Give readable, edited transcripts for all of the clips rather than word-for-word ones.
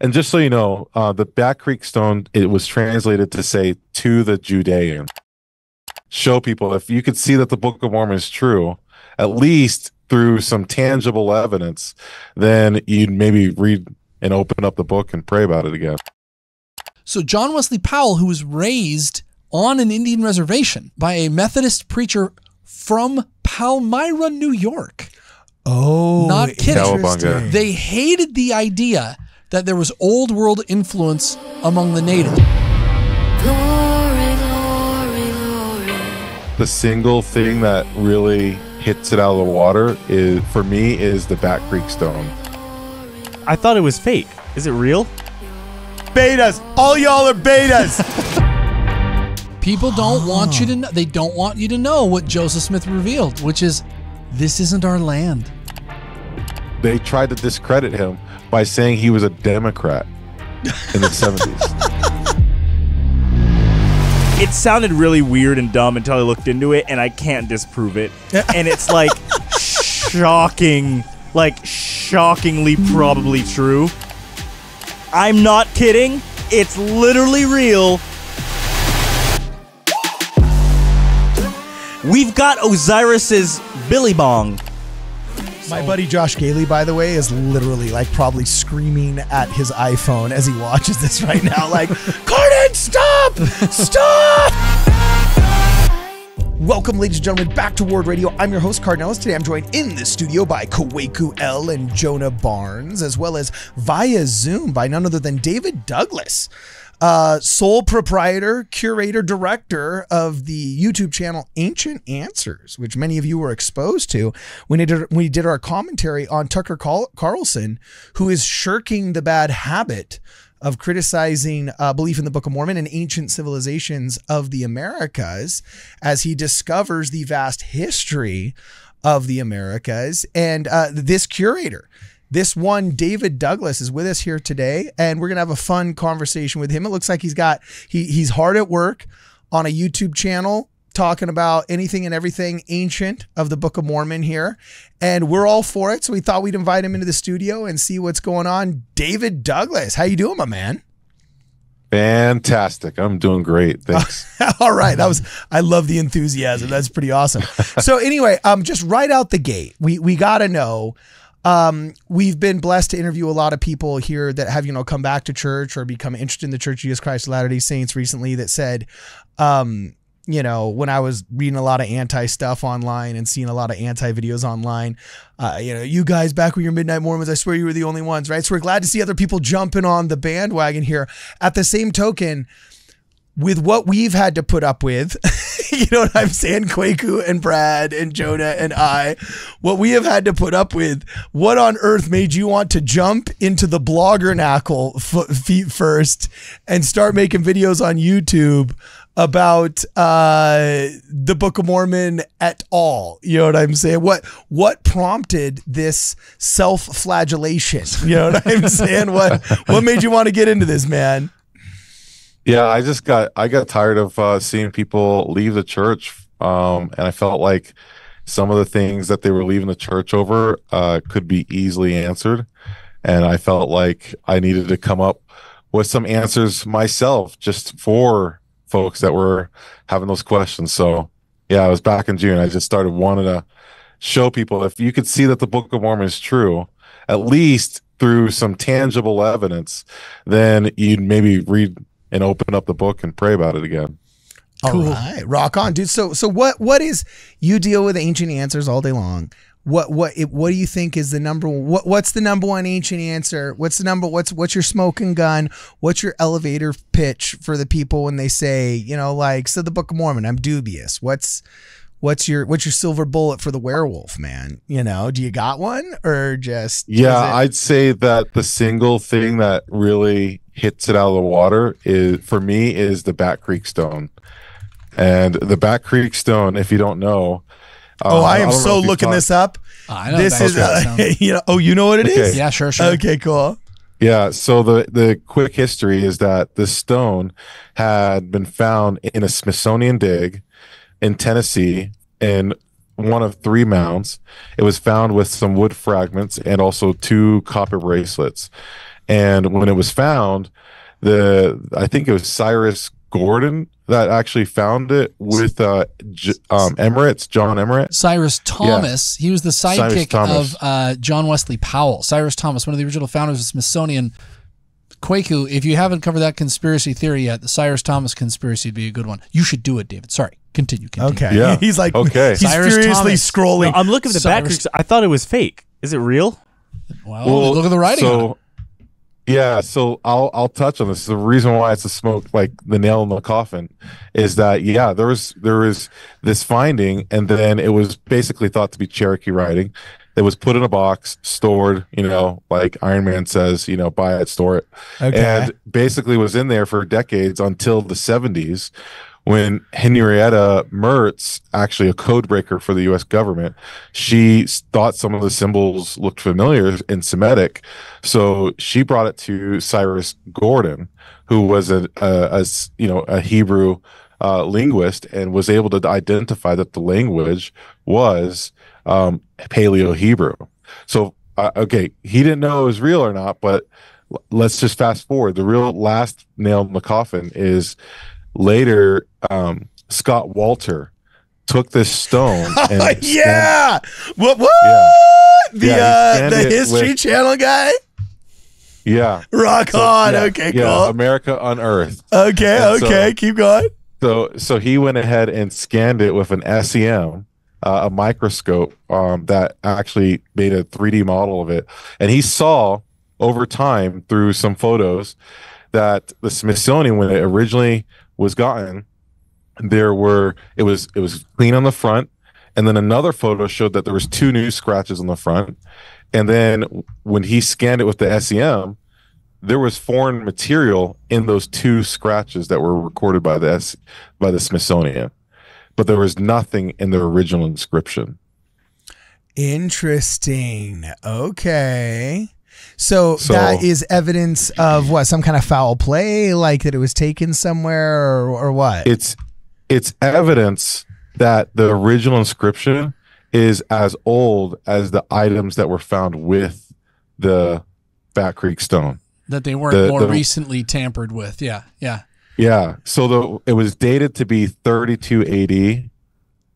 And just so you know, the Back Creek Stone, it was translated to say to the Judean. Show people if you could see that the Book of Mormon is true, at least through some tangible evidence, then you'd maybe read and open up the book and pray about it again. So John Wesley Powell, who was raised on an Indian reservation by a Methodist preacher from Palmyra, New York. Oh, not kidding. Cowabunga. They hated the idea that there was old world influence among the natives. Glory, glory, glory. The single thing that really hits it out of the water is, for me, is the Back Creek Stone. I thought it was fake. Is it real? Betas. All y'all are betas. People don't want you to know. They don't want you to know what Joseph Smith revealed, which is, this isn't our land. They tried to discredit him by saying he was a Democrat in the 70s. It sounded really weird and dumb until I looked into it, and I can't disprove it. And it's like shockingly probably true. I'm not kidding. It's literally real. We've got Osiris's Billy Bong. My buddy Josh Gailey, by the way, is literally like probably screaming at his iPhone as he watches this right now, like, Carden, stop! Stop! Welcome, ladies and gentlemen, back to Ward Radio. I'm your host, Cardinellis. Today I'm joined in the studio by Kwaku L and Jonah Barnes, as well as via Zoom by none other than David Douglas, sole proprietor, curator, director of the YouTube channel Ancient Answers, which many of you were exposed to when we did our commentary on Tucker Carlson, who is shirking the bad habit of criticizing belief in the Book of Mormon and ancient civilizations of the Americas as he discovers the vast history of the Americas. And this curator, this one, David Douglas, is with us here today, and we're going to have a fun conversation with him. It looks like he's hard at work on a YouTube channel talking about anything and everything ancient of the Book of Mormon here, and we're all for it. So we thought we'd invite him into the studio and see what's going on. David Douglas, how you doing, my man? Fantastic. I'm doing great. Thanks. All right. I love the enthusiasm. That's pretty awesome. So anyway, just right out the gate, we got to know, we've been blessed to interview a lot of people here that have, come back to church or become interested in the Church of Jesus Christ of Latter-day Saints recently that said, when I was reading a lot of anti stuff online and seeing a lot of anti videos online, you guys back when you're Midnight Mormons, I swear you were the only ones, right? So we're glad to see other people jumping on the bandwagon here. At the same token, with what we've had to put up with, you know what I'm saying? Kwaku and Brad and Jonah and I, what we have had to put up with, what on earth made you want to jump into the bloggernacle feet first and start making videos on YouTube about the Book of Mormon at all? You know what I'm saying? What prompted this self-flagellation? You know what I'm saying? What made you want to get into this, man? Yeah, I got tired of seeing people leave the church, and I felt like some of the things that they were leaving the church over could be easily answered, and I felt like I needed to come up with some answers myself, just for folks that were having those questions. So yeah, I was back in June. I just started wanting to show people if you could see that the Book of Mormon is true, at least through some tangible evidence, then you'd maybe read and open up the book and pray about it again. Cool. All right, rock on, dude. So what is, you deal with Ancient Answers all day long. What do you think is the number one? What's the number one ancient answer? What's your smoking gun? What's your elevator pitch for the people when they say, so the Book of Mormon, I'm dubious. What's your silver bullet for the werewolf, man? Do you got one or just? Yeah, I'd say that the single thing that really hits it out of the water is, for me, is the Back Creek Stone. And the Back Creek Stone, if you don't know. I am so looking this up. I know this is, you know what it is? Yeah, sure. Okay, cool. Yeah, so the quick history is that this stone had been found in a Smithsonian dig in Tennessee in one of 3 mounds. It was found with some wood fragments and also 2 copper bracelets. And when it was found, I think it was Cyrus Gordon that actually found it with Emirates, John Emirates. Cyrus Thomas. He was the sidekick Thomas. of John Wesley Powell. Cyrus Thomas, one of the original founders of Smithsonian. Kwaku, if you haven't covered that conspiracy theory yet, the Cyrus Thomas conspiracy would be a good one. You should do it, David. Sorry. Continue. Okay. Yeah. He's like, okay. he's Cyrus furiously Thomas. scrolling. No, I'm looking at the back. Cyrus- I thought it was fake. Is it real? Well, look at the writing on it. Yeah, so I'll touch on this. The reason why it's a smoke, like the nail in the coffin, is that there was this finding, and then it was basically thought to be Cherokee writing. It was put in a box, stored, like Iron Man says, buy it, store it, and basically was in there for decades until the 70s. When Henrietta Mertz, actually a code breaker for the U.S. government, she thought some of the symbols looked familiar in Semitic, so she brought it to Cyrus Gordon, who was a Hebrew linguist, and was able to identify that the language was Paleo-Hebrew. So, he didn't know it was real or not, but let's just fast forward. The real last nail in the coffin is later. Scott Walter took this stone. And What? Yeah. The History Channel guy? Yeah. Rock on. Okay, cool. America Unearthed. Okay, keep going. So he went ahead and scanned it with an SEM, a microscope that actually made a 3D model of it. And he saw over time through some photos that the Smithsonian, when it originally was gotten, it was clean on the front, and then another photo showed that there was 2 new scratches on the front. And then when he scanned it with the SEM, there was foreign material in those 2 scratches that were recorded by the Smithsonian, but there was nothing in the original inscription. Interesting. Okay. So that is evidence of what? Some kind of foul play, like that it was taken somewhere, or what? It's evidence that the original inscription is as old as the items that were found with the Bat Creek stone. That they weren't more recently tampered with. Yeah. Yeah. So it was dated to be 32 AD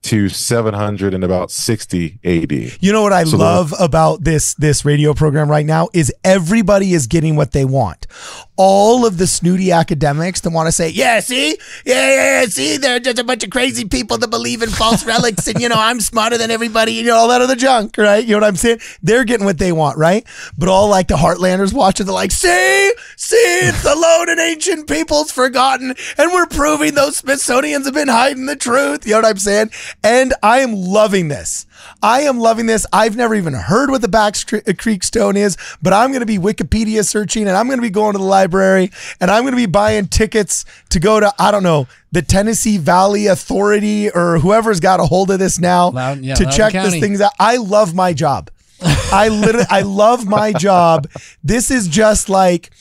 to 700 and about 60 AD. You know what I love about this radio program right now is everybody is getting what they want. All of the snooty academics that want to say, see, they're just a bunch of crazy people that believe in false relics, and I'm smarter than everybody, all that other junk, right? You know what I'm saying? They're getting what they want, right? But all like the Heartlanders watching, they're like, see, it's the lone and ancient people's forgotten, and we're proving those Smithsonians have been hiding the truth. You know what I'm saying? And I am loving this. I've never even heard what the Back Creek Stone is, but I'm going to be Wikipedia searching, and I'm going to be going to the library, and I'm going to be buying tickets to go to, I don't know, the Tennessee Valley Authority or whoever's got a hold of this now to check these things out. I love my job. I love my job. This is just like,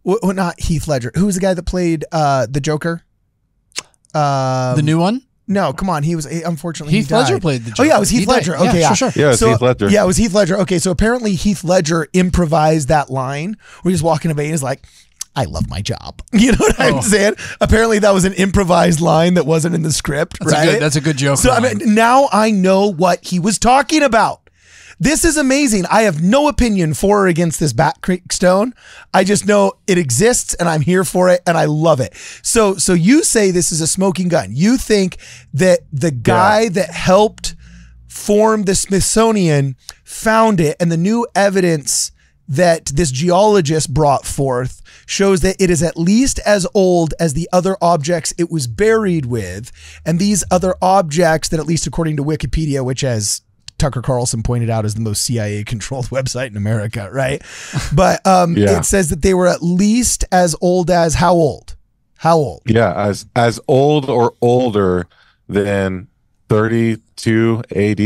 not Heath Ledger. Who was the guy that played the Joker? The new one? No, come on. He was, unfortunately, Heath Ledger played the Joker. Oh, yeah, it was Heath Ledger. Okay, yeah. Sure. Yeah, it was Heath Ledger. Yeah, it was Heath Ledger. Okay, so apparently Heath Ledger improvised that line where he's walking away and he's like, I love my job. You know what I'm saying? Apparently that was an improvised line that wasn't in the script, right? That's a good joke. So, I mean, now I know what he was talking about. This is amazing. I have no opinion for or against this Bat Creek Stone. I just know it exists and I'm here for it and I love it. So you say this is a smoking gun. You think that the guy that helped form the Smithsonian found it, and the new evidence that this geologist brought forth shows that it is at least as old as the other objects it was buried with. And these other objects that, at least according to Wikipedia, which has Tucker Carlson pointed out as the most CIA-controlled website in America, right? But it says that they were at least as old as how old? How old? Yeah, as old or older than 32 AD.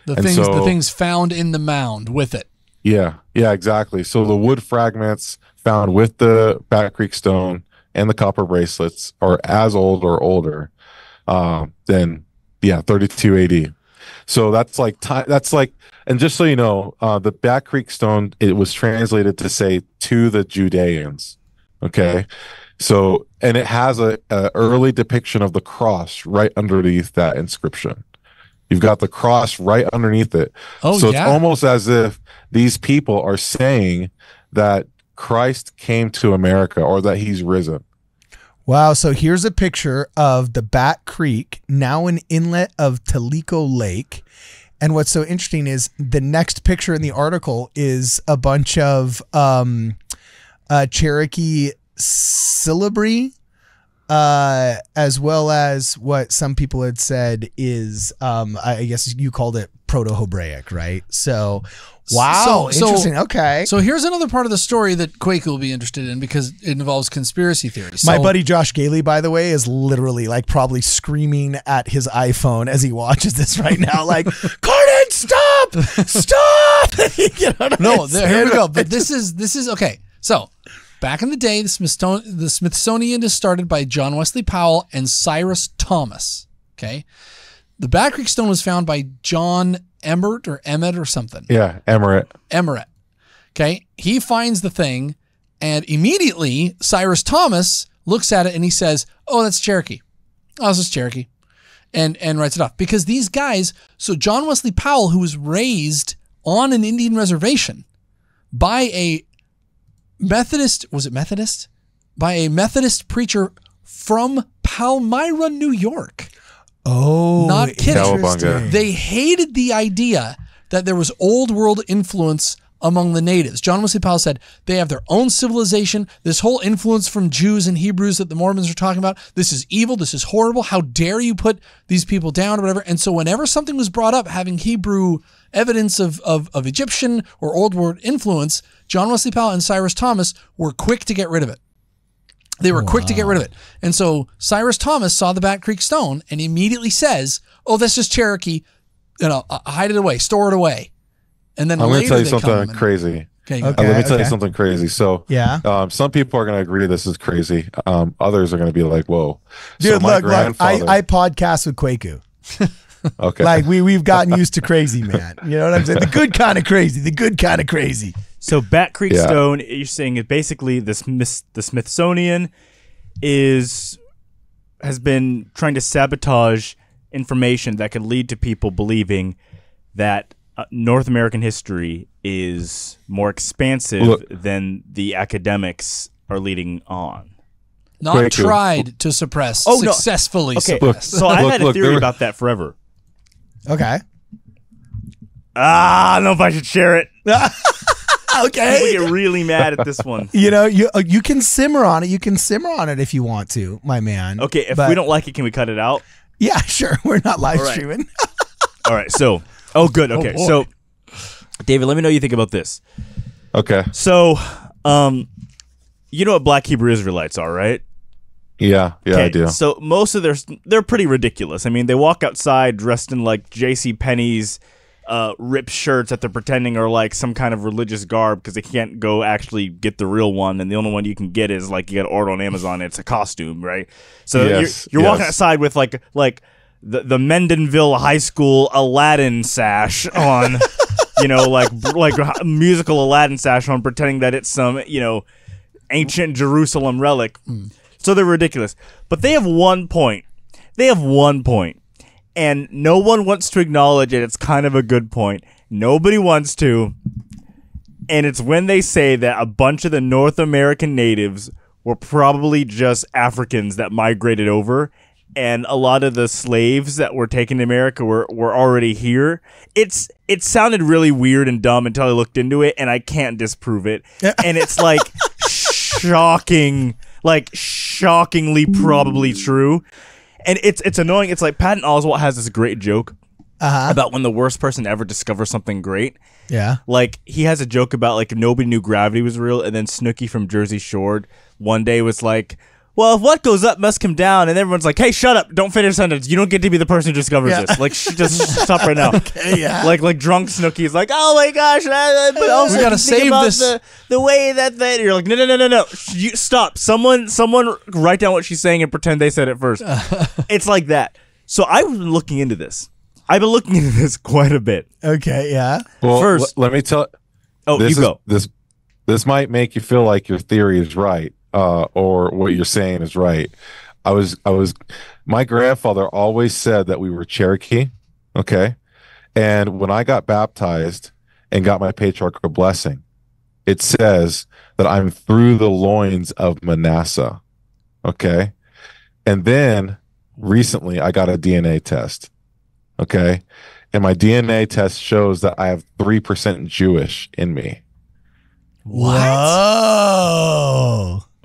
The things found in the mound with it. Yeah, exactly. So the wood fragments found with the Bat Creek Stone and the copper bracelets are as old or older than 32 AD. So that's like and just so you know, the Bat Creek Stone, it was translated to say to the Judeans. Okay. So, and it has a early depiction of the cross right underneath that inscription. You've got the cross right underneath it. Oh, so yeah. it's almost as if these people are saying that Christ came to America or that he's risen. Wow. So here's a picture of the Bat Creek, now an inlet of Tellico Lake. And what's so interesting is the next picture in the article is a bunch of Cherokee syllabary, as well as what some people had said is, I guess you called it Proto-Hebraic, right? So, wow, interesting. Okay. So here's another part of the story that Quake will be interested in because it involves conspiracy theories. My buddy Josh Gailey, by the way, is literally like probably screaming at his iPhone as he watches this right now, like, Carden, stop! You know what No, I'm saying? here we go. But this is okay. So back in the day, the Smithsonian is started by John Wesley Powell and Cyrus Thomas. Okay. The Bat Creek Stone was found by John Emmert or something. Yeah, Emmerich. Okay. He finds the thing, and immediately Cyrus Thomas looks at it and he says, "Oh, that's Cherokee. Oh, this is Cherokee." And writes it off. Because these guys, so John Wesley Powell, who was raised on an Indian reservation by a Methodist, was it Methodist? By a Methodist preacher from Palmyra, New York. Oh, Not kidding. Cowabunga. They hated the idea that there was old world influence among the natives. John Wesley Powell said they have their own civilization. This whole influence from Jews and Hebrews that the Mormons are talking about, this is evil. This is horrible. How dare you put these people down or whatever. And so whenever something was brought up having Hebrew evidence of Egyptian or old world influence, John Wesley Powell and Cyrus Thomas were quick to get rid of it. They were quick to get rid of it. And so Cyrus Thomas saw the Bat Creek Stone and immediately says, "Oh, that's just Cherokee. You know, hide it away, store it away." And then I'm going to tell you they come something and- crazy. Okay. Okay. Let me tell you something crazy. So, Yeah. some people are going to agree this is crazy. Others are going to be like, "Whoa, Dude, So my look, grandfather- I podcast with Kwaku. Okay, Like we've gotten used to crazy, man. You know what I'm saying? The good kind of crazy. The good kind of crazy. So Bat Creek Yeah. Stone, you're saying it basically the Smithsonian has been trying to sabotage information that could lead to people believing that North American history is more expansive than the academics are leading on. Not Quick, tried to suppress, Oh, no. successfully Okay, suppressed. so I had a Look, theory there- about that forever. Okay. I don't know if I should share it. Okay. People get really mad at this one. You know, you can simmer on it. You can simmer on it if you want to, my man. Okay, if But- we don't like it, can we cut it out? Yeah, sure. We're not live All right. streaming. All right, so, good. Okay, boy. so, David, let me know what you think about this. okay, So, you know what Black Hebrew Israelites are, right? yeah, I Okay, do." So most of they're pretty ridiculous. I mean, they walk outside dressed in like J.C. Penney's ripped shirts that they're pretending are like some kind of religious garb because they can't go actually get the real one, and the only one you can get is like you got to order on Amazon. And it's a costume, right? So Yes, you're walking yes. outside with like the Mendenville High School Aladdin sash on, you know, like musical Aladdin sash on, pretending that it's some ancient Jerusalem relic. So they're ridiculous. But they have one point. And no one wants to acknowledge it. It's kind of a good point. Nobody wants to. And it's when they say that a bunch of the North American natives were probably just Africans that migrated over. And a lot of the slaves that were taken to America were already here. It sounded really weird and dumb until I looked into it, and I can't disprove it. And it's like shockingly probably true. And it's annoying. It's like Patton Oswalt has this great joke about when the worst person ever discovers something great. Yeah. Like, he has a joke about, like, nobody knew gravity was real, and then Snooki from Jersey Shore one day was like, well, if what goes up must come down, and everyone's like, hey, shut up, don't finish a sentence. You don't get to be the person who discovers this. Like, just stop right now. Okay, yeah. Like drunk Snooki's like, oh my gosh, but also We gotta think save about this. the way that you're like, no. You stop. Someone write down what she's saying and pretend they said it first. It's like that. So I was looking into this. I've been looking into this quite a bit. Okay, yeah. Well, First- let me tell. Oh, this you go. This might make you feel like your theory is right, or what you're saying is right. My grandfather always said that we were Cherokee. Okay. And when I got baptized and got my patriarchal blessing, it says that I'm through the loins of Manasseh. Okay. And then recently I got a DNA test. Okay. And my DNA test shows that I have 3% Jewish in me. Whoa.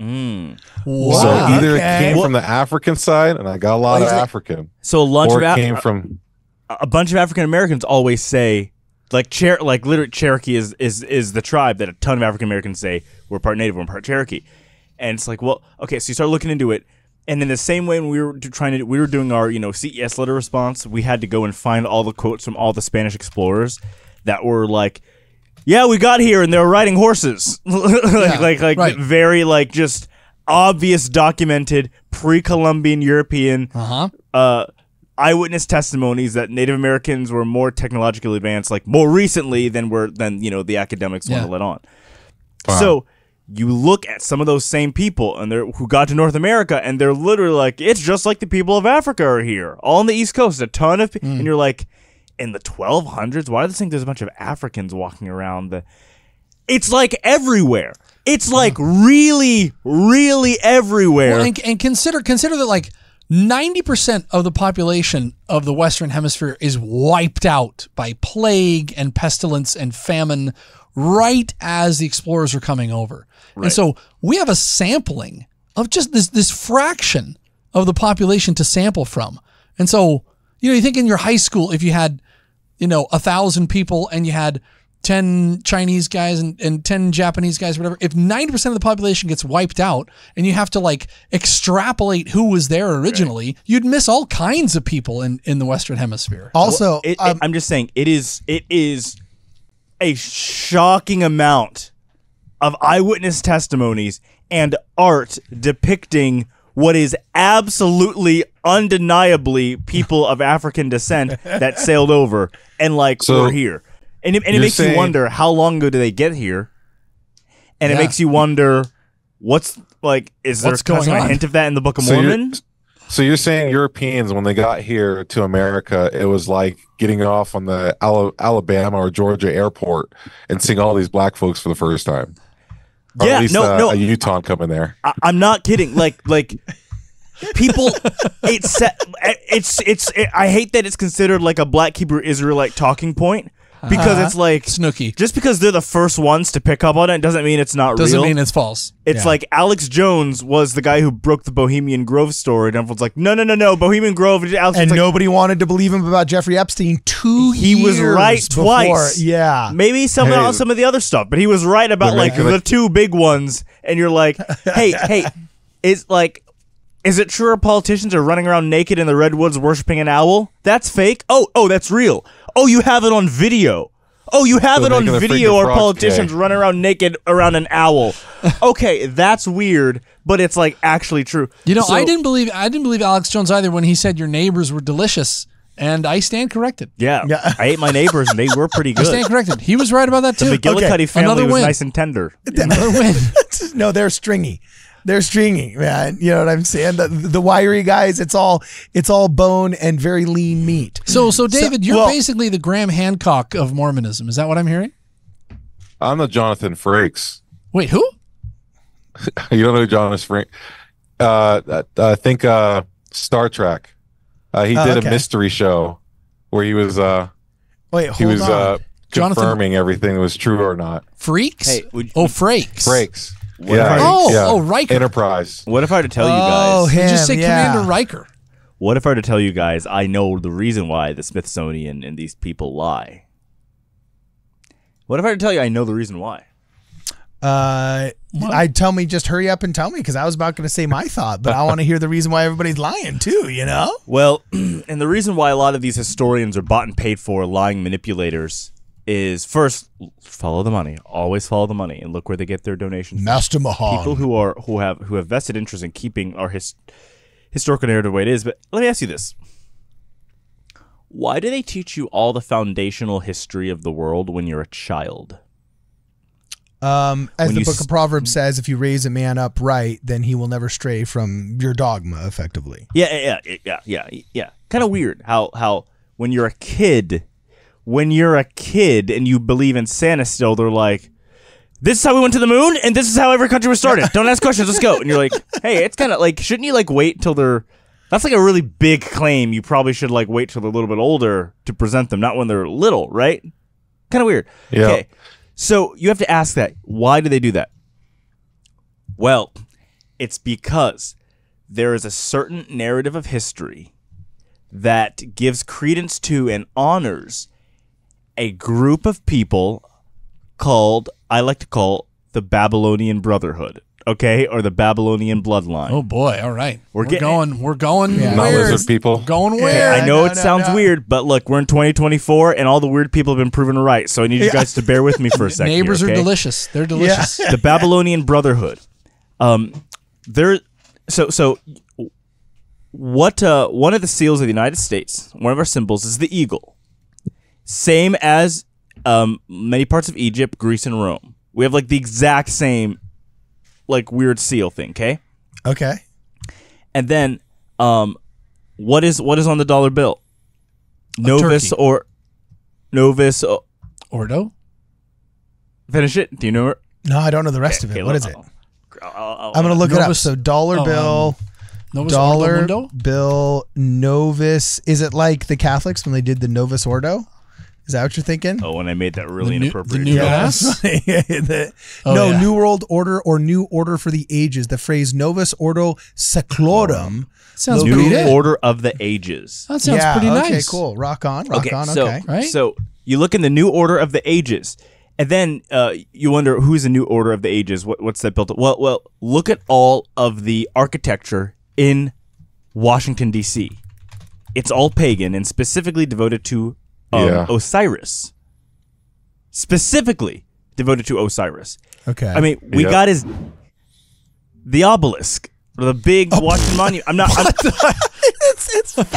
Wow. So either okay. it came from the African side, and I got a lot of African, So or it came from. a bunch of African Americans always say, like literally Cherokee is the tribe that a ton of African Americans say we're part Native, we're part Cherokee, and it's like, well, okay, so you start looking into it, and in the same way when we were doing our CES letter response, we had to go and find all the quotes from all the Spanish explorers that were like, yeah, we got here and they were riding horses, right. very like just obvious documented pre-Columbian European eyewitness testimonies that Native Americans were more technologically advanced, like more recently than the academics want to let on. Wow. So you look at some of those same people and who got to North America, and they're literally like, it's just like the people of Africa are here, all on the East Coast, a ton of, and you're like, in the 1200s, why do they think there's a bunch of Africans walking around? It's like everywhere. It's like really, really everywhere. Well, and consider that like 90% of the population of the Western Hemisphere is wiped out by plague and pestilence and famine right as the explorers are coming over. Right. And so we have a sampling of just this fraction of the population to sample from. And so, you think in your high school, if you had, 1,000 people and you had 10 Chinese guys and 10 Japanese guys, whatever, if 90% of the population gets wiped out and you have to like extrapolate who was there originally, you'd miss all kinds of people in the Western Hemisphere. Also, I'm just saying it is a shocking amount of eyewitness testimonies and art depicting what is absolutely undeniably people of African descent that sailed over and were here. And it makes you wonder, how long ago did they get here? And it makes you wonder, is there going a on? hint of that in the Book of Mormon? So you're saying Europeans, when they got here to America, it was like getting off on the Alabama or Georgia airport and seeing all these black folks for the first time. Or Yeah, at least no. a Utah coming there. I'm not kidding. Like people, I hate that it's considered like a Black Hebrew Israelite talking point, because it's like Snooky. just because they're the first ones to pick up on it doesn't mean it's not real. Doesn't mean it's false. It's like Alex Jones was the guy who broke the Bohemian Grove story, and everyone's like, no, Bohemian Grove. And nobody wanted to believe him about Jeffrey Epstein 2 years. He was right before. twice. Yeah. Maybe some of the other stuff, but he was right about the two big ones. And you're like, hey, is it true our politicians are running around naked in the redwoods worshiping an owl? That's fake. Oh, that's real. Oh, you have it on video. Oh, you have it on video. Our politicians running around naked around an owl. Okay, that's weird, but it's like actually true. I didn't believe Alex Jones either when he said your neighbors were delicious, and I stand corrected. Yeah. I ate my neighbors and they were pretty good. I stand corrected. He was right about that too. The McGillicuddy family Another was win. nice and tender. Another win. No, they're stringy. They're stringy, man. You know what I'm saying? The wiry guys, it's all bone and very lean meat. So David, you're basically the Graham Hancock of Mormonism. Is that what I'm hearing? I'm the Jonathan Frakes. Wait, who? You don't know Jonathan Frakes? I think Star Trek. He did a mystery show where he was confirming Jonathan- everything was true or not. Freaks? Hey, Frakes. Frakes. Riker. Enterprise. What if I were to tell you guys? him, Just say Commander Riker. What if I were to tell you guys I know the reason why the Smithsonian and these people lie? What if I were to tell you I know the reason why? I'd tell me, just hurry up and tell me, because I was about going to say my thought, but I want to hear the reason why everybody's lying too, Well, and the reason why a lot of these historians are bought and paid for lying manipulators is, first, follow the money. Always follow the money, and look where they get their donations. Master Mahan. People who have vested interest in keeping our historical narrative the way it is. But let me ask you this: Why do they teach you all the foundational history of the world when you're a child? As When the you book of Proverbs says, if you raise a man up right, then he will never stray from your dogma, effectively. Yeah. Kind of weird how when you're a kid and you believe in Santa still, they're like, this is how we went to the moon, and this is how every country was started. Don't ask questions, let's go. And you're like, hey, it's kind of like, shouldn't you like wait till they're, that's like a really big claim. You probably should like wait till they're a little bit older to present them, not when they're little, right? Kind of weird. Yeah. Okay. So you have to ask that. Why do they do that? Well, it's because there is a certain narrative of history that gives credence to and honors a group of people called, I like to call, the Babylonian Brotherhood, okay? Or the Babylonian bloodline. Oh boy! All right, we're getting going. We're going. Yeah. Not weird. lizard people. Going weird. I know no, it sounds no. weird, but look, we're in 2024, and all the weird people have been proven right. So I need you guys to bear with me for a second. Neighbors here, are okay? delicious. They're delicious. The Babylonian Brotherhood. There. So what? One of the seals of the United States, one of our symbols, is the eagle. Same as many parts of Egypt, Greece, and Rome. We have like the exact same, like weird seal thing. Okay. And then, what is on the dollar bill? Novus turkey. or Novus. Ordo. Finish it. Do you know it? No, I don't know the rest of it. What is it? I'm I'm going to look it up. Novus- So dollar bill, Novus dollar Ordo Mundo? bill, Novus. Is it like the Catholics when they did the Novus Ordo? Is that what you're thinking? Oh, and I made that really The new- inappropriate. the new joke. Mass? Oh, No, yeah. New World Order or New Order for the Ages. The phrase Novus Ordo Seclorum. Sounds New pretty good. Order of the Ages. That sounds yeah, pretty okay, nice. cool. Rock on, rock on. So, Okay. Right? So you look in the New Order of the Ages, and then you wonder who's the New Order of the Ages. What's that built? Well, look at all of the architecture in Washington D.C. It's all pagan and specifically devoted to Osiris. Specifically devoted to Osiris. Okay. I mean, we Yep. got the obelisk, or the big Washington Monument. I'm not.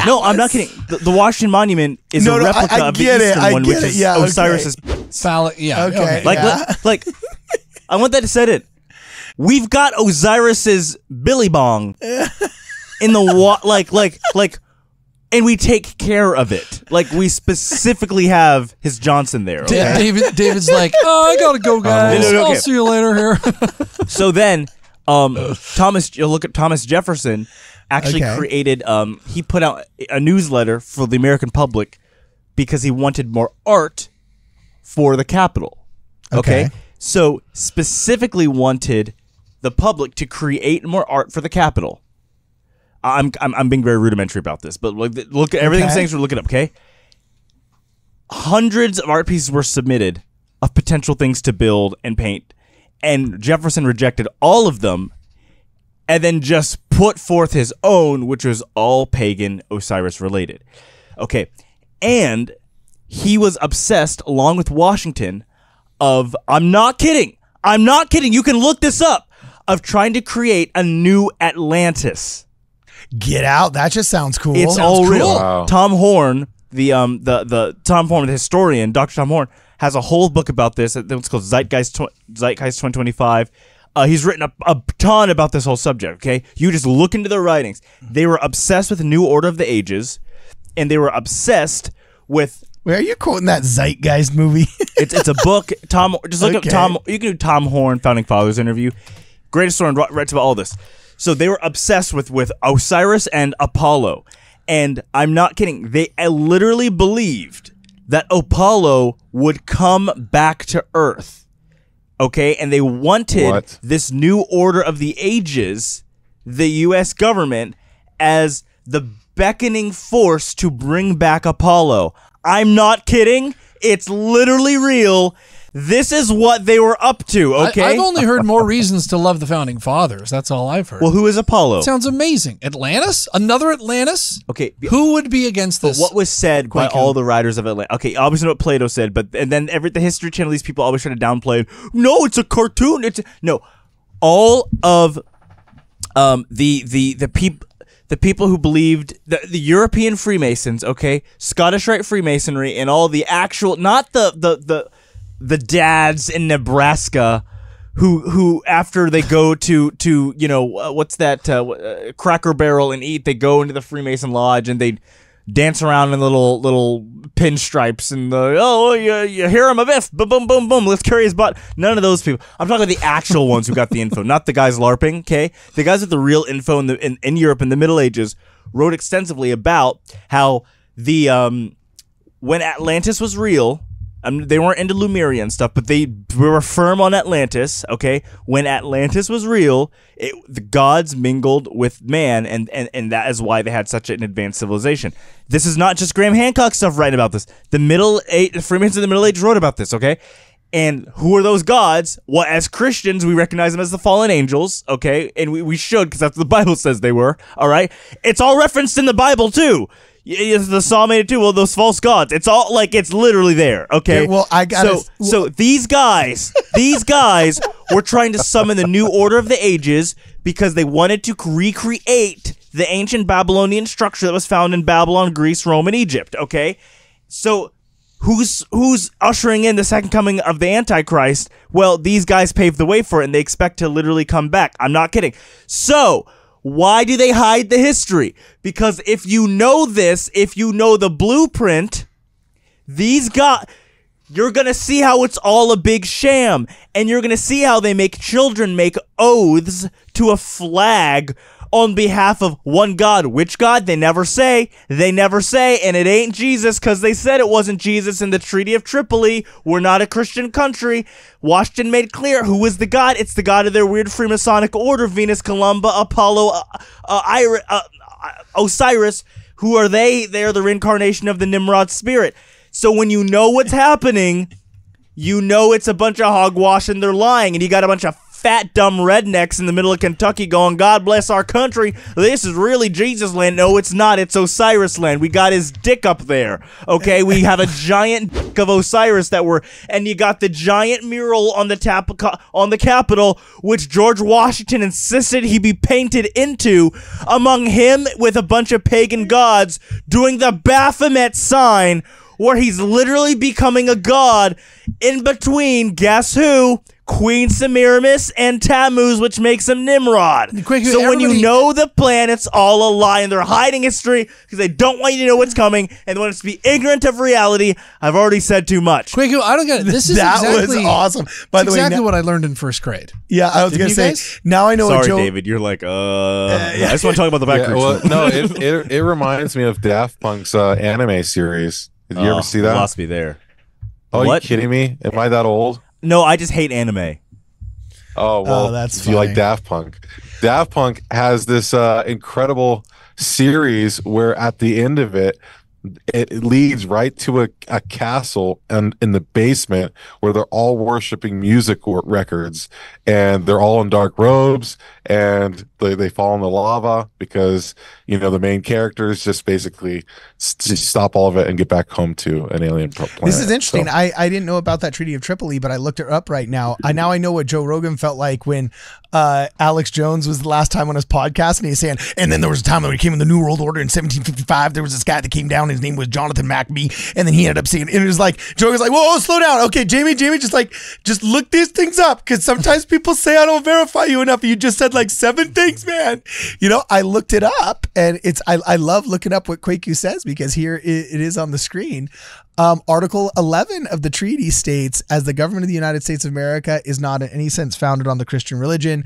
No, I'm not kidding. The Washington Monument is No, a no, replica I of the get it, Eastern I one, get which it, is yeah, okay. Osiris's. Phallic. Yeah. Okay. Like, Yeah. like, I want that said it. We've got Osiris's Billy Bong in the like, and we take care of it. Like we specifically have his Johnson there. Okay? David's like, oh, I gotta go, guys. No, okay. I'll see you later here. So then, you look at Thomas Jefferson. Actually Okay. created. He put out a newsletter for the American public because he wanted more art for the Capitol. Okay. Okay. So specifically wanted the public to create more art for the Capitol. I'm being very rudimentary about this, but look at everything I'm saying. So look it up, okay? Hundreds of art pieces were submitted of potential things to build and paint, and Jefferson rejected all of them, and then just put forth his own, which was all pagan Osiris related. Okay, and he was obsessed, along with Washington, of I'm not kidding, you can look this up, of trying to create a new Atlantis. Get out. That just sounds cool. It's Sounds all cool. real. Wow. Tom Horn, the Tom Horn, the historian, Dr. Tom Horn, has a whole book about this. It's called Zeitgeist 2025. He's written a ton about this whole subject. Okay, you just look into their writings. They were obsessed with the New Order of the Ages, and they were obsessed with. Where are you quoting that Zeitgeist movie? It's a book. Tom, just look Okay. up Tom. You can do Tom Horn, Founding Fathers interview. Great historian, writes about all this. So they were obsessed with Osiris and Apollo. And I'm not kidding. They literally believed that Apollo would come back to Earth. Okay? And they wanted this new order of the ages, the U.S. government, as the beckoning force to bring back Apollo. I'm not kidding. It's literally real. This is what they were up to, okay? I've only heard more reasons to love the founding fathers. That's all I've heard. Well, who is Apollo? Sounds amazing. Atlantis? Another Atlantis? Okay. Who would be against this? What was said by Quaking. all the writers of Atlanta? Okay, obviously what Plato said, but and then the History Channel, these people always try to downplay it. No, it's a cartoon. No, all of the the people who believed the European Freemasons, okay, Scottish Rite Freemasonry, and all the actual, not the dads in Nebraska who after they go to what's that Cracker Barrel and eat, they go into the Freemason Lodge and they dance around in little pinstripes and you hear him a biff, boom, boom, boom, boom, let's carry his butt. None of those people. I'm talking about the actual ones who got the info, not the guys LARPing, okay? The guys with the real info in Europe in the Middle Ages wrote extensively about how the when Atlantis was real, they weren't into Lemuria and stuff, but they were firm on Atlantis, okay? When Atlantis was real, the gods mingled with man, and that is why they had such an advanced civilization. This is not just Graham Hancock stuff writing about this. The Freemasons of the Middle Ages wrote about this, okay? And who are those gods? Well, as Christians, we recognize them as the fallen angels, okay? And we should, because that's what the Bible says they were, all right? It's all referenced in the Bible, too. The Psalm 82, well, those false gods. It's all, like, it's literally there, okay? Yeah, well, I got So these guys were trying to summon the new order of the ages because they wanted to recreate the ancient Babylonian structure that was found in Babylon, Greece, Rome, and Egypt, okay? So who's ushering in the second coming of the Antichrist? Well, these guys paved the way for it, and they expect to literally come back. I'm not kidding. So why do they hide the history? Because if you know this, if you know the blueprint, these guys, you're going to see how it's all a big sham. And you're going to see how they make children make oaths to a flag on behalf of one God. Which God? They never say. They never say, and it ain't Jesus, because they said it wasn't Jesus in the Treaty of Tripoli. We're not a Christian country. Washington made clear who is the God. It's the God of their weird Freemasonic order, Venus, Columba, Apollo, Osiris. Who are they? They are the reincarnation of the Nimrod spirit. So when you know what's happening, you know it's a bunch of hogwash and they're lying, and you got a bunch of fat, dumb rednecks in the middle of Kentucky going, God bless our country. This is really Jesus land. No, it's not. It's Osiris land. We got his dick up there. Okay, we have a giant dick of Osiris and you got the giant mural on the Capitol, which George Washington insisted he be painted into, among him with a bunch of pagan gods doing the Baphomet sign, where he's literally becoming a god in between, guess who? Queen Semiramis and Tammuz, which makes him Nimrod. So when you know the plan, it's all a lie, and they're hiding history because they don't want you to know what's coming, and they want us to be ignorant of reality. I've already said too much. Quaku, I don't get it. This is that was awesome. By the way, exactly what I learned in first grade. Yeah, I was going to say, guys? Now I know Sorry, what Joe... David, you're like, I just want to talk about the back creeks. No, it reminds me of Daft Punk's anime series. Did you ever see that? Lost me there. Oh, what? You kidding me? Am I that old? No, I just hate anime. Oh, well, that's if you like Daft Punk. Daft Punk has this incredible series where at the end of it leads right to a castle and in the basement where they're all worshiping music records, and they're all in dark robes, and they fall in the lava because the main characters just basically stop all of it and get back home to an alien planet. This is interesting. So, I didn't know about that Treaty of Tripoli, but I looked it up right now. I know what Joe Rogan felt like when Alex Jones was the last time on his podcast, and he's saying, and then there was a time when we came in the New World Order in 1755. There was this guy that came down. His name was Jonathan McBee, and then he ended up saying, and it was like Joe was like, "Whoa, slow down, okay, Jamie, just look these things up, because sometimes people say I don't verify you enough. You just said like 7 things, man." I looked it up, and I love looking up what Kwaku says, because here it is on the screen. Article 11 of the treaty states, as the government of the United States of America is not in any sense founded on the Christian religion,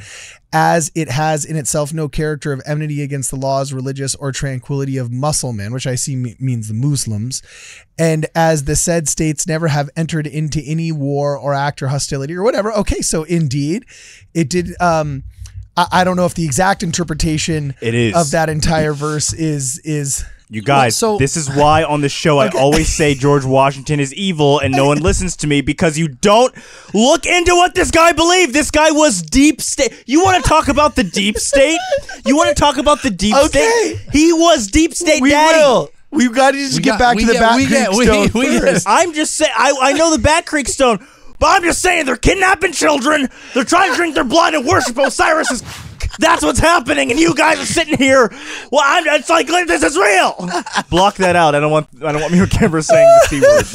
as it has in itself no character of enmity against the laws, religious, or tranquility of Mussulman, which I see means the Muslims, and as the said states never have entered into any war or act or hostility or whatever. Okay, so indeed, it did. I don't know if the exact interpretation of that entire verse is. You guys, this is why on the show I always say George Washington is evil, and no one listens to me, because you don't look into what this guy believed. This guy was deep state. You want to talk about the deep state? You want to talk about the deep state? He was deep state daddy. We've got to just get back to the Bat Creek Stone first. I'm just saying, I know the Bat Creek Stone, but I'm just saying they're kidnapping children. They're trying to drink their blood and worship Osiris's. That's what's happening, and you guys are sitting here. Well, it's like this is real. Block that out. I don't want me on camera saying the C word.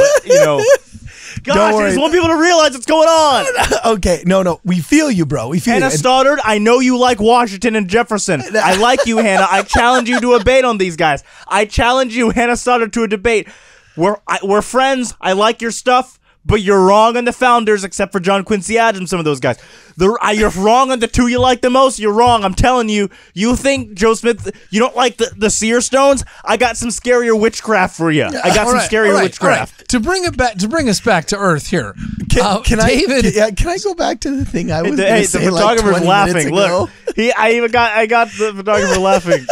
But gosh, I just want people to realize what's going on. Okay, no, we feel you, bro. We feel Hannah you. Stoddard, I know you like Washington and Jefferson. I like you, Hannah. I challenge you to a debate on these guys. I challenge you, Hannah Stoddard, to a debate. We're friends. I like your stuff. But you're wrong on the founders, except for John Quincy Adams, some of those guys. You're wrong on the two you like the most. You're wrong. I'm telling you. You think, Joe Smith, you don't like the seer stones? I got some scarier witchcraft for you. I got some scarier witchcraft. To bring us back to Earth here. Can David, can I go back to the thing I was the photographer's laughing. Look, I got the photographer laughing.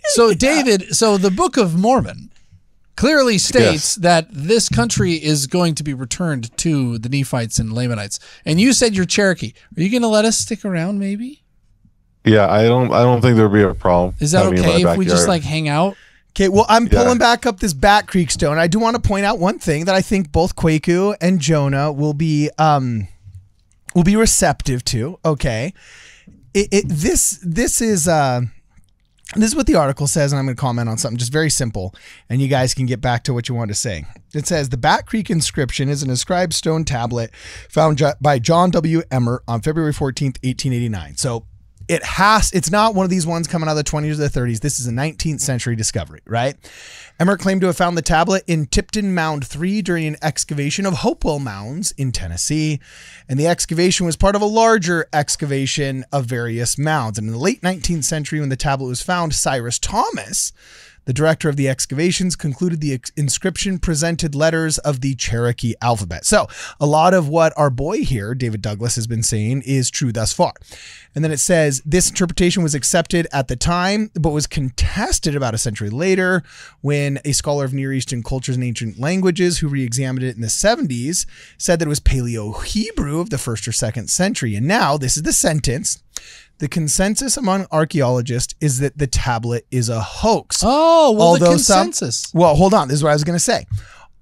So David, the Book of Mormon clearly states that this country is going to be returned to the Nephites and Lamanites. And you said you're Cherokee. Are you going to let us stick around maybe? Yeah, I don't think there'll be a problem. Is that okay if we just hang out? Okay, well, I'm pulling back up this Bat Creek stone. I do want to point out one thing that I think both Kwaku and Jonah will be receptive to. Okay, this is what the article says, and I'm going to comment on something just very simple, and you guys can get back to what you want to say. It says, the Bat Creek inscription is an inscribed stone tablet found by John W. Emmert on February 14th, 1889. So it's not one of these ones coming out of the 20s or the 30s. This is a 19th century discovery, right? Emmert claimed to have found the tablet in Tipton Mound 3 during an excavation of Hopewell Mounds in Tennessee. And the excavation was part of a larger excavation of various mounds. And in the late 19th century, when the tablet was found, Cyrus Thomas, the director of the excavations, concluded the inscription presented letters of the Cherokee alphabet. So a lot of what our boy here, David Douglas, has been saying is true thus far. And then it says this interpretation was accepted at the time, but was contested about a century later when a scholar of Near Eastern cultures and ancient languages who re-examined it in the 70s said that it was Paleo-Hebrew of the 1st or 2nd century. And now this is the sentence. The consensus among archaeologists is that the tablet is a hoax. Oh, well, the consensus. Hold on. This is what I was going to say.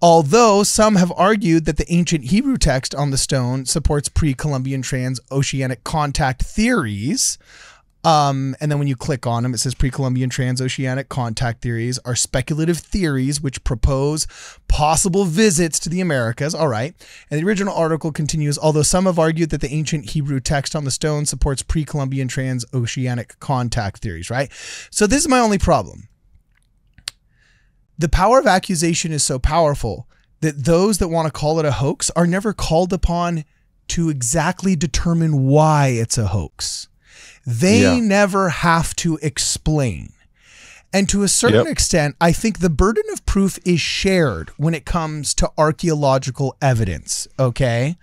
Although some have argued that the ancient Hebrew text on the stone supports pre-Columbian transoceanic contact theories, and then when you click on them, it says pre-Columbian transoceanic contact theories are speculative theories which propose possible visits to the Americas. All right. And the original article continues, although some have argued that the ancient Hebrew text on the stone supports pre-Columbian transoceanic contact theories, right? So this is my only problem. The power of accusation is so powerful that those that want to call it a hoax are never called upon to exactly determine why it's a hoax. They never have to explain. And to a certain extent, I think the burden of proof is shared when it comes to archaeological evidence, okay?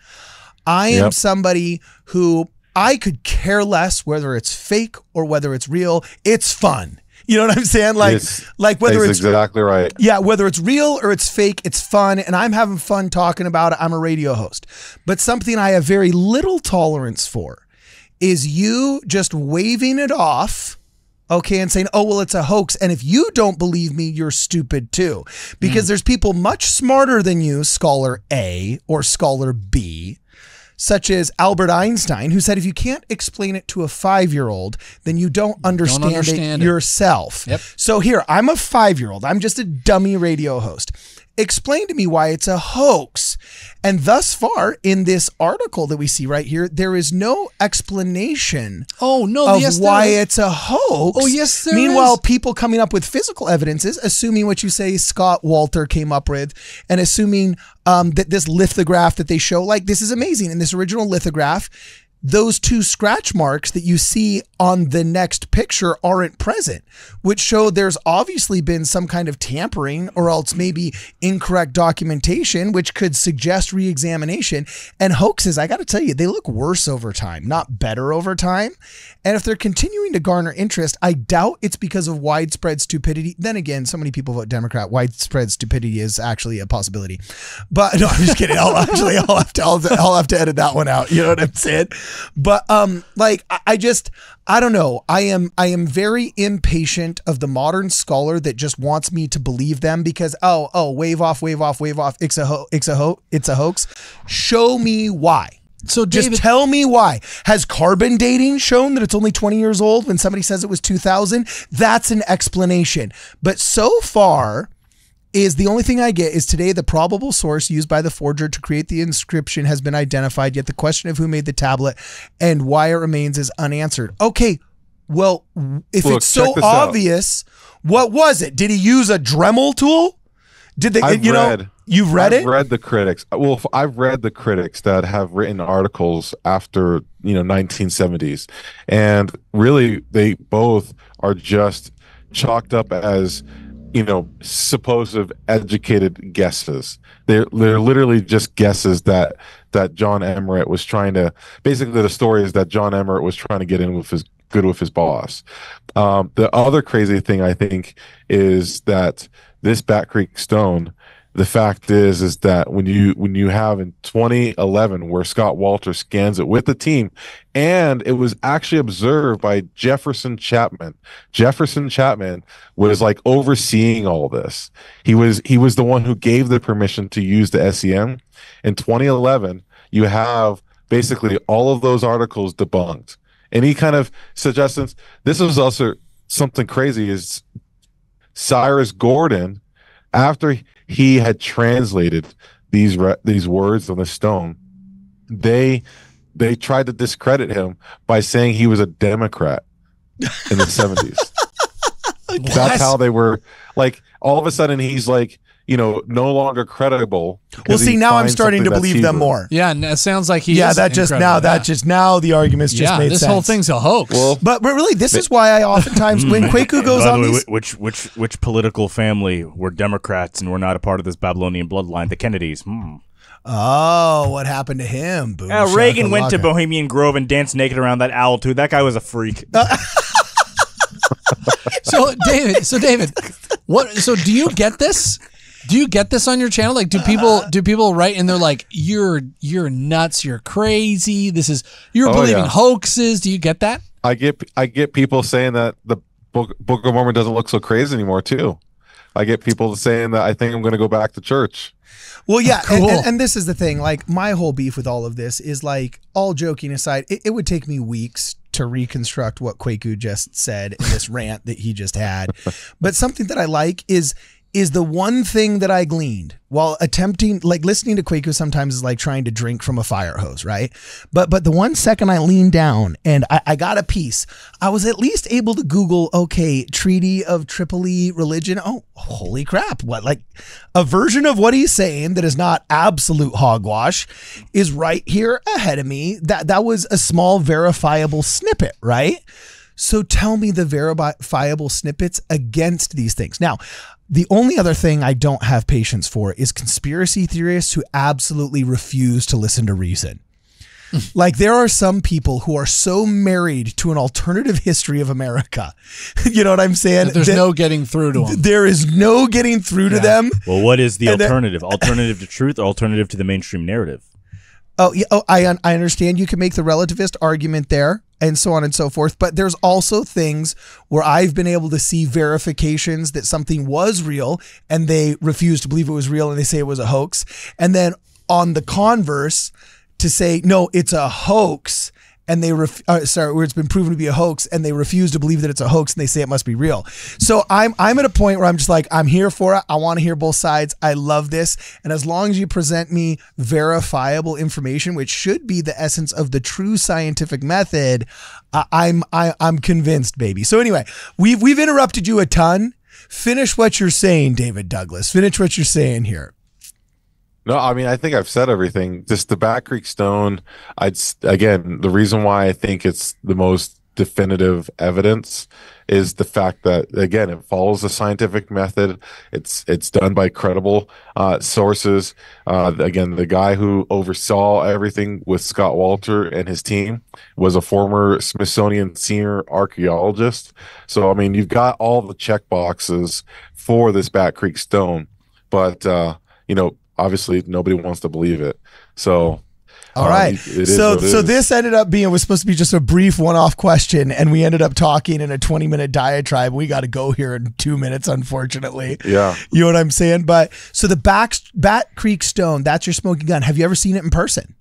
I am somebody who I could care less whether it's fake or whether it's real. It's fun. You know what I'm saying? Like whether it's exactly right. Yeah, whether it's real or it's fake, it's fun, and I'm having fun talking about it. I'm a radio host. But something I have very little tolerance for is you just waving it off, okay, and saying, oh, well, it's a hoax. And if you don't believe me, you're stupid too. Because there's people much smarter than you, Scholar A or Scholar B, such as Albert Einstein, who said if you can't explain it to a 5-year-old, then you don't understand it yourself. Yep. So here, I'm a 5-year-old. I'm just a dummy radio host. Explain to me why it's a hoax. And thus far, in this article that we see right here, there is no explanation of why it's a hoax. Oh, yes, there Meanwhile, is. people coming up with physical evidences, assuming what you say Scott Walter came up with, and assuming that this lithograph that they show, like, this is amazing. In this original lithograph, those 2 scratch marks that you see on the next picture aren't present, which show there's obviously been some kind of tampering or else maybe incorrect documentation, which could suggest re-examination. And hoaxes, I got to tell you, they look worse over time, not better over time. And if they're continuing to garner interest, I doubt it's because of widespread stupidity. Then again, so many people vote Democrat. Widespread stupidity is actually a possibility. But no, I'm just kidding. I'll have to edit that one out. You know what I'm saying? But I don't know. I am very impatient of the modern scholar that just wants me to believe them because wave off. It's a hoax. Show me why. So David, just tell me why. Has carbon dating shown that it's only 20 years old when somebody says it was 2000? That's an explanation. But so far, is the only thing I get is today the probable source used by the forger to create the inscription has been identified, yet the question of who made the tablet and why it remains is unanswered. Okay, well, if it's so obvious, what was it? Did he use a Dremel tool? Did they, you've read it? I've read the critics. Well, I've read the critics that have written articles after, 1970s. And really, they both are just chalked up as, supposed educated guesses. They're literally just guesses that John Emmerich was trying to, basically the story is that John Emmerich was trying to get in with his boss. The other crazy thing I think is that this Bat Creek Stone, the fact is that when you have in 2011 where Scott Walter scans it with the team, and it was actually observed by Jefferson Chapman. Jefferson Chapman was like overseeing all this. He was the one who gave the permission to use the SEM. In 2011, you have basically all of those articles debunked. Any kind of suggestions. This was also something crazy is Cyrus Gordon, after he had translated these words on the stone, they tried to discredit him by saying he was a Democrat in the 70s. That's how they were, like, all of a sudden he's like, no longer credible. Well, see, now I'm starting to believe them more. Yeah, it sounds like he is now the arguments just made sense. This whole thing's a hoax. Well, but really, this is why I oftentimes, when Kwaku goes on these... Which political family were Democrats and were not a part of this Babylonian bloodline? The Kennedys. Oh, what happened to him? Boom, Reagan went to Bohemian Grove and danced naked around that owl, too. That guy was a freak. So, David, what? So, do you get this? Do you get this on your channel? Like, do people write and they're like, you're nuts, you're crazy, you're believing hoaxes? Do you get that? I get people saying that the Book of Mormon doesn't look so crazy anymore too. I get people saying that I think I'm going to go back to church. Well, yeah, cool. and this is the thing. Like, my whole beef with all of this is, like, all joking aside, it would take me weeks to reconstruct what Kwaku just said in this rant that he just had. But something that I like is the one thing that I gleaned while attempting, like, listening to Kwaku sometimes is like trying to drink from a fire hose, right? But the 1 second I leaned down and I got a piece, I was at least able to Google, okay, Treaty of Tripoli religion. Oh, holy crap. What, like, a version of what he's saying that is not absolute hogwash is right here ahead of me. That was a small verifiable snippet, right? So tell me the verifiable snippets against these things. Now, the only other thing I don't have patience for is conspiracy theorists who absolutely refuse to listen to reason. Like, there are some people who are so married to an alternative history of America. You know what I'm saying? There's no getting through to them. There is no getting through to them. Well, what is the alternative? Alternative to truth or alternative to the mainstream narrative? Oh, yeah, I understand you can make the relativist argument there and so on and so forth. But there's also things where I've been able to see verifications that something was real and they refuse to believe it was real and they say it was a hoax. And then on the converse to say, no, it's a hoax. And where it's been proven to be a hoax and they refuse to believe that it's a hoax and they say it must be real. So I'm at a point where I'm just like, I'm here for it. I want to hear both sides. I love this. And as long as you present me verifiable information, which should be the essence of the true scientific method, I'm convinced, baby. So anyway, we've interrupted you a ton. Finish what you're saying, David Douglas. Finish what you're saying here. No, I mean, I think I've said everything. Just the Bat Creek Stone, again, the reason why I think it's the most definitive evidence is the fact that, again, it follows the scientific method. It's done by credible sources. Again, the guy who oversaw everything with Scott Walter and his team was a former Smithsonian senior archaeologist. So, I mean, you've got all the check boxes for this Bat Creek Stone, but, obviously nobody wants to believe it. So, all right. So this ended up being, it was supposed to be just a brief one-off question, and we ended up talking in a 20-minute diatribe. We got to go here in 2 minutes, unfortunately. Yeah. You know what I'm saying? But so the Bat Creek Stone, that's your smoking gun. Have you ever seen it in person?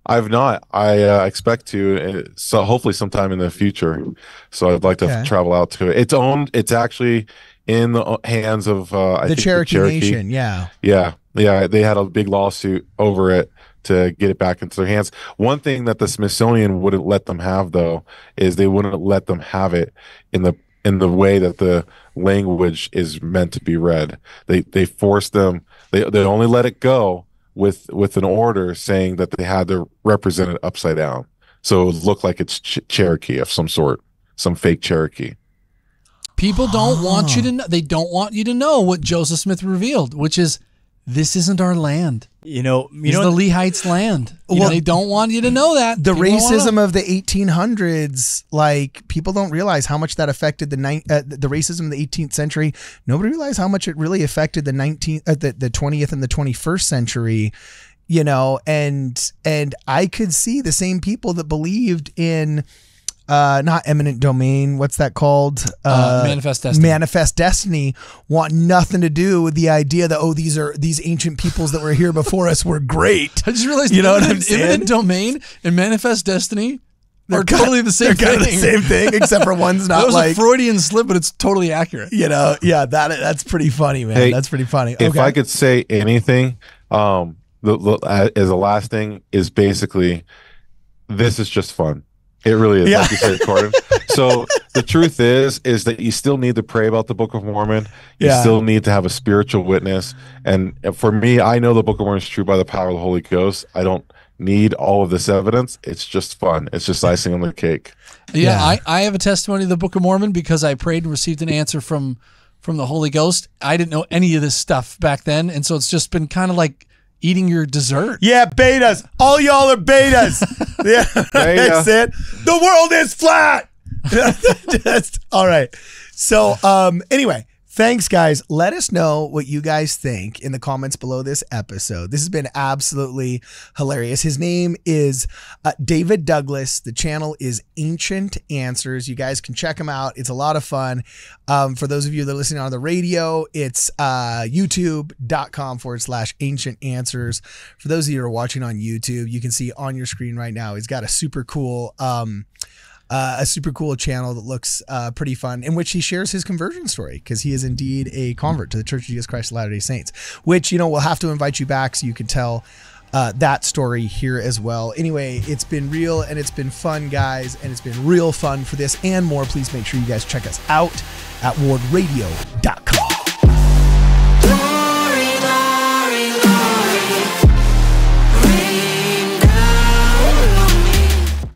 I've not. I expect to, so hopefully sometime in the future. So I'd like to Okay. travel out to it. It's owned. It's actually in the hands of I think Cherokee Nation. Yeah. Yeah, yeah. They had a big lawsuit over it to get it back into their hands. One thing that the Smithsonian wouldn't let them have, though, is they wouldn't let them have it in the way that the language is meant to be read. They forced them. They only let it go with an order saying that they had to represent it upside down, so it would look like it's Cherokee of some sort, some fake Cherokee. People don't want you to know. They don't want you to know what Joseph Smith revealed, which is this isn't our land. You know, It's the Lehites' land. Well, They don't want you to know that. The People don't wanna racism know. of the 1800s, like people don't realize how much that affected the racism of the 18th century. Nobody realized how much it really affected the 20th and the 21st century. You know, and I could see the same people that believed in not eminent domain. What's that called? Manifest Destiny. Manifest Destiny want nothing to do with the idea that these ancient peoples that were here before us were great. I just realized You know what I'm saying? Imminent Domain and Manifest Destiny are totally the same They're thing. kind of the same thing, except for one's That not was like a Freudian slip, but it's totally accurate. that's pretty funny, man. Hey, That's pretty funny. If Okay. I could say anything, as the last thing is basically, this is just fun. It really is, Yeah. like you said, Corden. So the truth is that you still need to pray about the Book of Mormon. You Yeah. still need to have a spiritual witness. And for me, I know the Book of Mormon is true by the power of the Holy Ghost. I don't need all of this evidence. It's just fun. It's just icing on the cake. Yeah, I have a testimony of the Book of Mormon because I prayed and received an answer from the Holy Ghost. I didn't know any of this stuff back then, and so it's just been kind of like eating your dessert. Yeah, betas. All y'all are betas. Yeah, that's it. The world is flat. All right. So, anyway, thanks, guys. Let us know what you guys think in the comments below this episode. This has been absolutely hilarious. His name is David Douglas. The channel is Ancient Answers. You guys can check him out. It's a lot of fun. For those of you that are listening on the radio, it's youtube.com/Ancient Answers. For those of you who are watching on YouTube, you can see on your screen right now, he's got a super cool channel that looks pretty fun, in which he shares his conversion story, because he is indeed a convert to the Church of Jesus Christ of Latter-day Saints, which, you know, we'll have to invite you back so you can tell that story here as well. Anyway, it's been real and it's been fun, guys, and it's been real fun. For this and more, please make sure you guys check us out at wardradio.com.